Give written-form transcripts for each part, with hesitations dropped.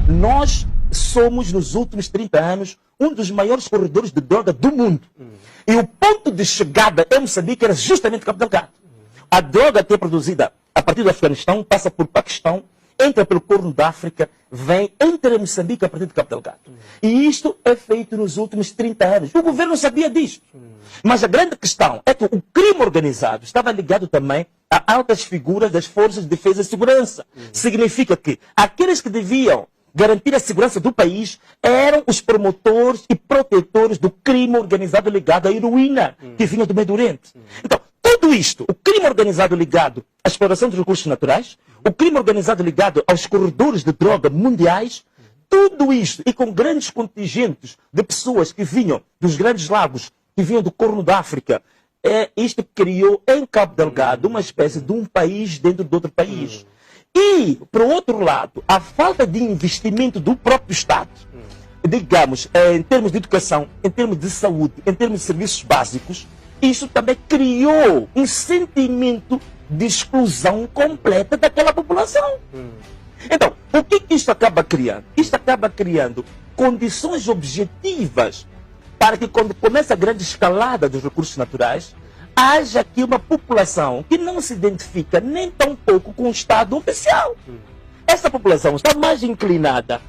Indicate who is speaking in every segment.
Speaker 1: Nós somos, nos últimos 30 anos, um dos maiores corredores de droga do mundo. E o ponto de chegada em Moçambique era justamente Cabo Delgado. A droga que é produzida a partir do Afeganistão passa por Paquistão, entra pelo Corno da África, vem, entra em Moçambique a partir de Cabo Delgado. E isto é feito nos últimos 30 anos. O governo sabia disto. Mas a grande questão é que o crime organizado estava ligado também a altas figuras das forças de defesa e segurança. Significa que aqueles que deviam garantir a segurança do país eram os promotores e protetores do crime organizado ligado à heroína que vinha do Médio Oriente. Então, tudo isto, o crime organizado ligado à exploração dos recursos naturais, o crime organizado ligado aos corredores de droga mundiais, tudo isto, e com grandes contingentes de pessoas que vinham dos grandes lagos, que vinham do Corno da África, isto criou em Cabo Delgado uma espécie de um país dentro de outro país. E, por outro lado, a falta de investimento do próprio Estado, digamos, em termos de educação, em termos de saúde, em termos de serviços básicos, isso também criou um sentimento de exclusão completa daquela população. Então, o que isto acaba criando? Isto acaba criando condições objetivas para que, quando começa a grande escalada dos recursos naturais, haja aqui uma população que não se identifica nem tão pouco com o Estado oficial. Essa população está mais inclinada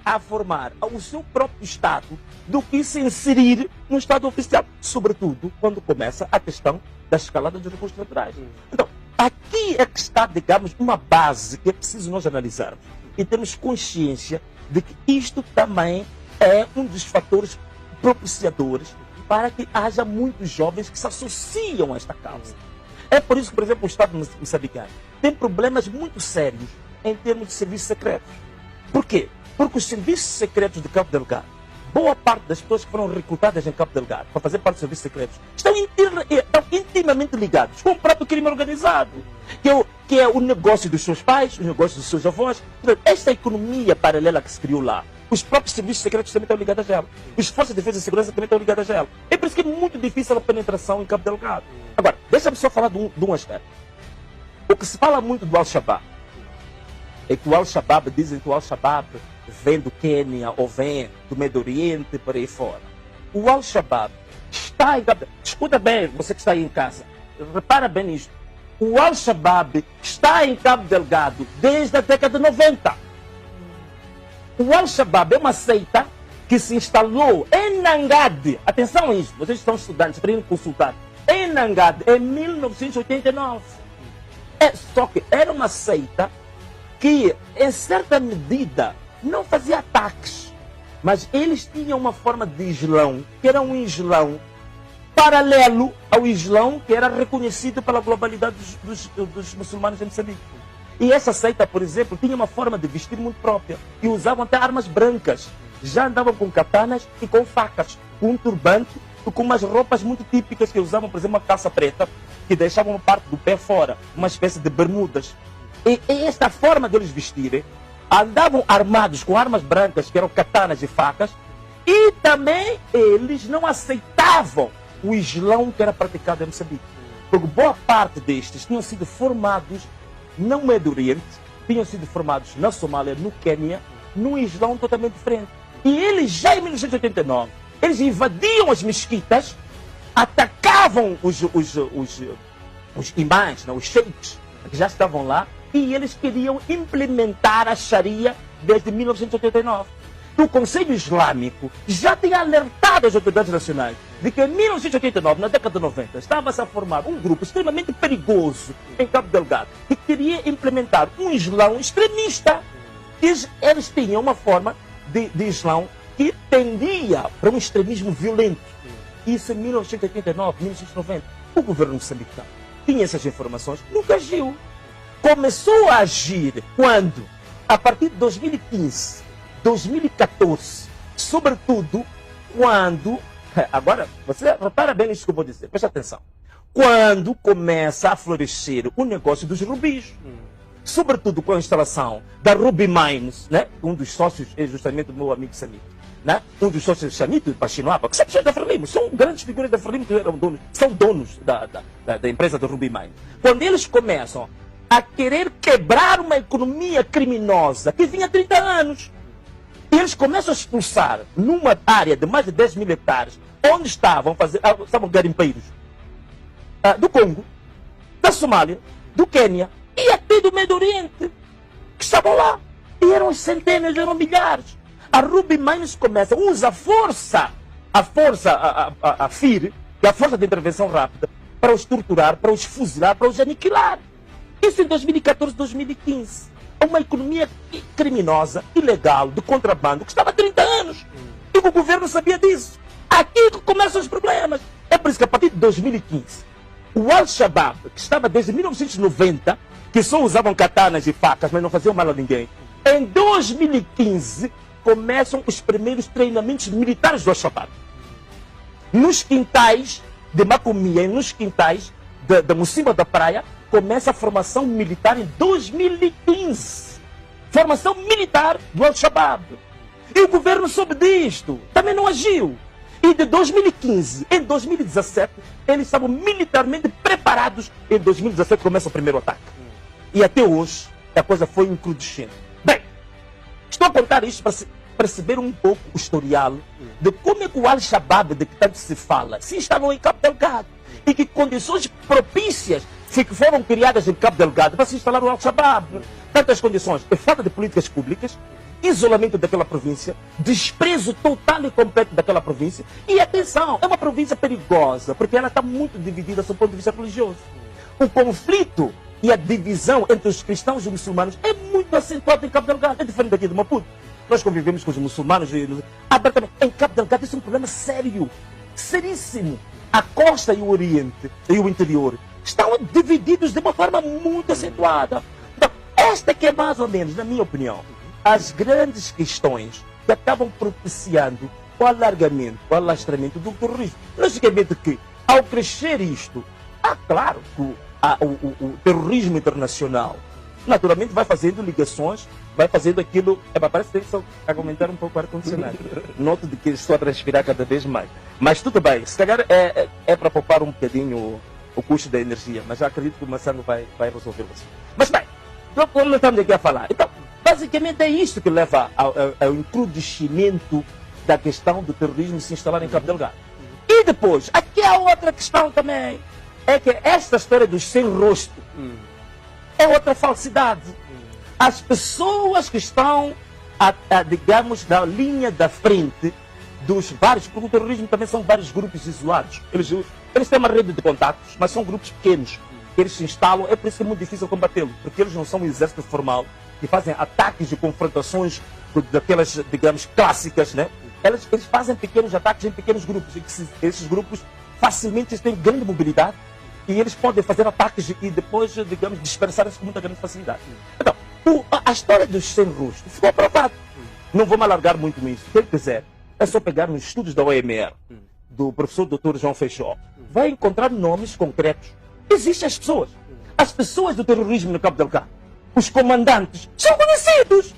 Speaker 1: a formar o seu próprio Estado do que se inserir no Estado oficial, sobretudo quando começa a questão da escalada dos recursos naturais. Então, aqui é que está, digamos, uma base que é preciso nós analisarmos e termos consciência de que isto também é um dos fatores propiciadores para que haja muitos jovens que se associam a esta causa. É por isso que, por exemplo, o Estado moçambicano tem problemas muito sérios em termos de serviços secretos. Por quê? Porque os serviços secretos de Cabo Delgado, boa parte das pessoas que foram recrutadas em Cabo Delgado para fazer parte dos serviços secretos, estão intimamente ligados com o próprio crime organizado, que é o negócio dos seus pais, os negócios dos seus avós. Esta economia paralela que se criou lá, os próprios serviços secretos também estão ligados a ela. As forças de defesa e segurança também estão ligadas a ela. É por isso que é muito difícil a penetração em Cabo Delgado. Agora, deixa-me só falar de um aspecto. O que se fala muito do Al-Shabaab é que o Al-Shabaab, dizem que o Al-Shabaab vem do Quênia ou vem do Médio Oriente, por aí fora. O Al-Shabaab está em Cabo Delgado. Escuta bem, você que está aí em casa. Repara bem nisto. O Al-Shabaab está em Cabo Delgado desde a década de 90. O Al-Shabaab é uma seita que se instalou em Nangade. Atenção a isso, vocês estão estudantes, podem consultar. Em Nangade, em 1989. Só que era uma seita que, em certa medida, não fazia ataques. Mas eles tinham uma forma de islão, que era um islão paralelo ao islão que era reconhecido pela globalidade dos muçulmanos em Moçambique. E essa seita, por exemplo, tinha uma forma de vestir muito própria. E usavam até armas brancas. Já andavam com katanas e com facas, com um turbante e com umas roupas muito típicas que usavam, por exemplo, uma calça preta, que deixavam uma parte do pé fora, uma espécie de bermudas. E esta forma deles vestirem, andavam armados com armas brancas, que eram katanas e facas, e também eles não aceitavam o islão que era praticado em Moçambique. Porque boa parte destes tinham sido formados no Médio Oriente, tinham sido formados na Somália, no Quênia, num islão totalmente diferente. E eles, já em 1989, eles invadiam as mesquitas, atacavam os imãs, os sheiks, que já estavam lá, e eles queriam implementar a Sharia desde 1989. O Conselho Islâmico já tinha alertado as autoridades nacionais de que em 1989, na década de 90, estava-se a formar um grupo extremamente perigoso em Cabo Delgado que queria implementar um islão extremista. Eles tinham uma forma de islão que tendia para um extremismo violento. Isso em 1989, 1990. O governo moçambicano tinha essas informações, nunca agiu. Começou a agir quando? A partir de 2015. 2014, sobretudo quando, agora você repara bem nisso que eu vou dizer, presta atenção, quando começa a florescer o negócio dos rubis, sobretudo com a instalação da Ruby Mines, né? Um dos sócios é justamente o meu amigo Samito, né? Um dos sócios Samito e Pachinoapa, que são pessoas da Frelimo, são grandes figuras da Frelimo que são donos da empresa da Ruby Mines. Quando eles começam a querer quebrar uma economia criminosa que vinha há 30 anos, E eles começam a expulsar numa área de mais de 10 mil hectares, onde estavam garimpeiros do Congo, da Somália, do Quênia e até do Médio Oriente, que estavam lá. E eram centenas, eram milhares. A Ruby Mines começa, usa a força FIR, que é a força de intervenção rápida, para os torturar, para os fuzilar, para os aniquilar. Isso em 2014, 2015. É uma economia criminosa, ilegal, de contrabando, que estava há 30 anos. E o governo sabia disso. Aqui que começam os problemas. É por isso que a partir de 2015, o Al-Shabaab, que estava desde 1990, que só usavam katanas e facas, mas não faziam mal a ninguém, em 2015 começam os primeiros treinamentos militares do Al-Shabaab. Nos quintais de Macomia, nos quintais da Mocimba da Praia, começa a formação militar em 2015. Formação militar do Al-Shabaab. E o governo soube disto, também não agiu. E de 2015 em 2017, eles estavam militarmente preparados. Em 2017 começa o primeiro ataque. E até hoje, a coisa foi encrudescendo. Bem, estou a contar isto para perceber um pouco o historial de como é que o Al-Shabaab, de que tanto se fala, se estavam em Cabo Delgado. E que condições propícias que foram criadas em Cabo Delgado para se instalar o Al-Shabaab. Tantas condições, a falta de políticas públicas, isolamento daquela província, desprezo total e completo daquela província. E atenção, é uma província perigosa, porque ela está muito dividida do ponto de vista religioso. O conflito e a divisão entre os cristãos e os muçulmanos é muito acentuado em Cabo Delgado. É diferente daqui de Maputo. Nós convivemos com os muçulmanos abertamente. Em Cabo Delgado isso é um problema sério, seríssimo. A costa e o Oriente e o interior estão divididos de uma forma muito acentuada. Então, esta que é mais ou menos, na minha opinião, as grandes questões que acabam propiciando o alargamento, o alastramento do terrorismo. Logicamente que, ao crescer isto, claro que o terrorismo internacional naturalmente vai fazendo ligações, vai fazendo aquilo. Parece que tem que só aumentar um pouco o ar-condicionado. Noto de que estou a transpirar cada vez mais. Mas tudo bem, se calhar é para poupar um bocadinho o custo da energia, mas já acredito que o Massano vai resolver isso. Mas bem, como estamos aqui a falar, então, basicamente é isto que leva ao encrudescimento da questão do terrorismo se instalar em Cabo Delgado. E depois, aqui há outra questão também, é que esta história dos sem rosto é outra falsidade. As pessoas que estão, digamos, na linha da frente dos vários, porque o terrorismo também são vários grupos isolados. Eles têm uma rede de contatos, mas são grupos pequenos. Eles se instalam, é por isso que é muito difícil combatê-los, porque eles não são um exército formal que fazem ataques e confrontações daquelas, digamos, clássicas, né? Eles fazem pequenos ataques em pequenos grupos, e esses grupos facilmente têm grande mobilidade e eles podem fazer ataques e depois, digamos, dispersar-se com muita grande facilidade. Então, a história dos sem rosto ficou provada. Não vou me alargar muito nisso. Quem quiser, é só pegar nos estudos da OMR, do professor Dr. João Feixó, vai encontrar nomes concretos. Existem as pessoas. As pessoas do terrorismo no Cabo Delgado. Os comandantes são conhecidos.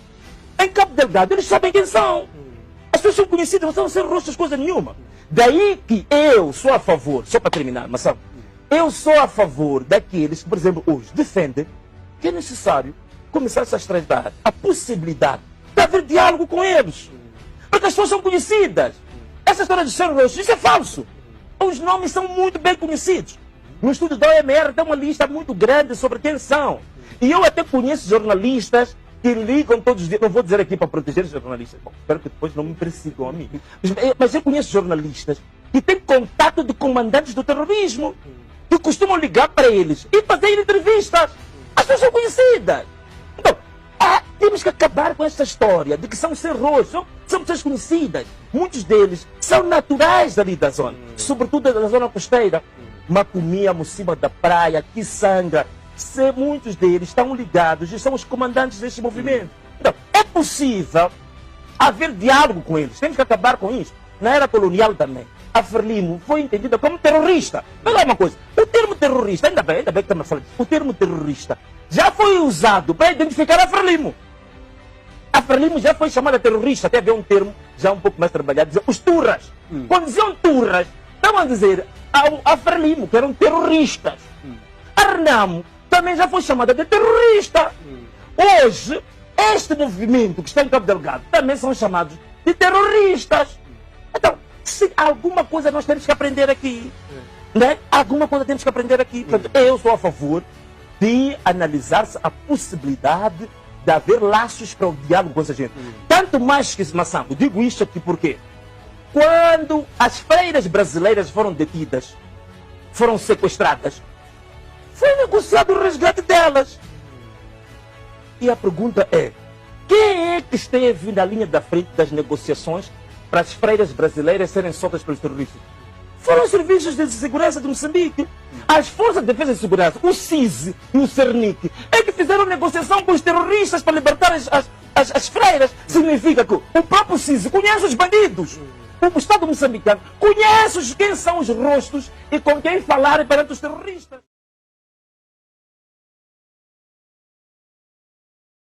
Speaker 1: Em Cabo Delgado, eles sabem quem são. As pessoas são conhecidas, não são sem rostos, coisa nenhuma. Daí que eu sou a favor, só para terminar, mas sabe, eu sou a favor daqueles que, por exemplo, hoje defendem que é necessário começar a estreitar a possibilidade de haver diálogo com eles. Porque as pessoas são conhecidas. Essa história de sem rostos, isso é falso. Os nomes são muito bem conhecidos. No estudo da OMR tem uma lista muito grande sobre quem são. E eu até conheço jornalistas que ligam todos os dias. Não vou dizer aqui para proteger os jornalistas. Bom, espero que depois não me persigam a mim. Mas eu conheço jornalistas que têm contato de comandantes do terrorismo, que costumam ligar para eles e fazer entrevistas. As pessoas são conhecidas. Então, temos que acabar com esta história de que são sem rosto, são pessoas conhecidas. Muitos deles são naturais ali da zona, sobretudo da zona costeira. Macomia, Mocimba da Praia, Kisanga, muitos deles estão ligados e são os comandantes deste movimento. Então, é possível haver diálogo com eles. Temos que acabar com isso. Na era colonial também, a Frelimo foi entendida como terrorista. Mas é uma coisa, o termo terrorista, ainda bem que estamos falando disso, o termo terrorista já foi usado para identificar a Frelimo. A Frelimo já foi chamada terrorista, até havia um termo já um pouco mais trabalhado, dizer, os turras. Quando diziam turras, estavam a dizer a Frelimo, que eram terroristas. A Renamo também já foi chamada de terrorista. Hoje, este movimento que está em Cabo Delgado também são chamados de terroristas. Então, se alguma coisa nós temos que aprender aqui, né? Alguma coisa temos que aprender aqui. Portanto, eu sou a favor de analisar-se a possibilidade de haver laços para o diálogo com essa gente. Tanto mais que, Massambo, digo isto aqui porque quando as freiras brasileiras foram detidas, foram sequestradas, foi negociado o resgate delas. E a pergunta é, quem é que esteve na linha da frente das negociações para as freiras brasileiras serem soltas pelos terroristas? Foram os serviços de segurança de Moçambique. As Forças de Defesa e Segurança, o CISE e o CERNIC, é que fizeram negociação com os terroristas para libertar as freiras. Significa que o próprio CISE conhece os bandidos. O Estado moçambicano conhece quem são os rostos e com quem falar perante os terroristas.